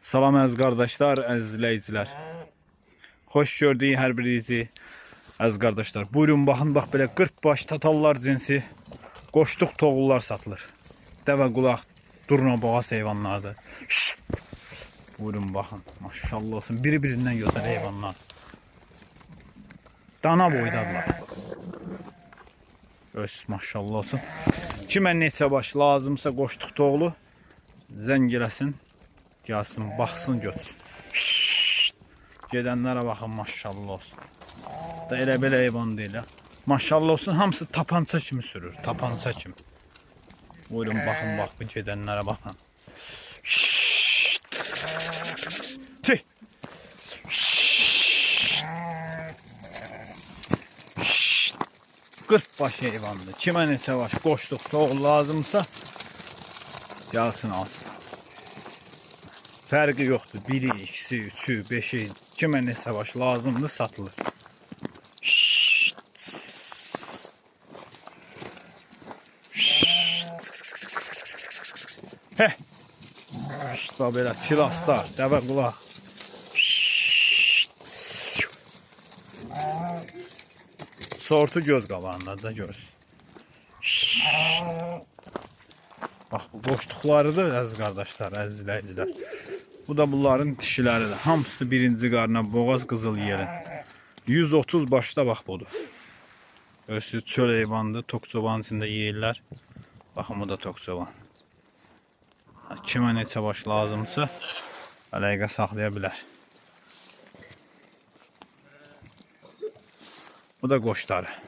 Salam əziz qardaşlar, əziz izləyicilər. Xoş gördük hər birinizi. Əziz qardaşlar, buyurun baxın, bax belə 40 baş tatallar cinsi qoşduq toğullar satılır. Dəvə qulaq, durna boğaz heyvanlardır. Buyurun baxın, maşallah olsun, biri-birindən gözəl heyvanlar. Dana boydadılar. Görürsünüz, maşallah olsun. Kimə neçə baş lazımsa qoşduq toğulu zəng eləsin. Gəlsin, baxsın, götürsün. Gedənlərə baxın, maşallah olsun. Da elə belə heyvan deyil. Maşallah olsun, hamısı tapança kimi sürür. Tapança kimi. Buyurun, baxın, bax, bu gedənlərə baxın. Tih. 40 baş heyvandır. Kimə neçə baş qoşduq, toğul lazımsa gəlsin, alsın. Fərqi yoxdur. 1-i, 2-si, 3-ü, 5-i, kimə neçə baş lazımdır, satılır. Heh. İşte belə çilaslar, dəvə qulaq. Sortu göz qabağında da görürsün. Bax, bu qoşduqlarıdır, əziz qardaşlar, əziz izləyicilər. Bu da bunların dişiləridir. Hamısı birinci qarına, boğaz qızıl yeri. 130 başda bax budur. Görürsünüz, çöl heyvandır, tokçobanın içində yeyirlər. Baxın, bu da tokçoban. Kimə neçə baş lazımsa, əlaqə saxlaya bilər. Bu da qoşları.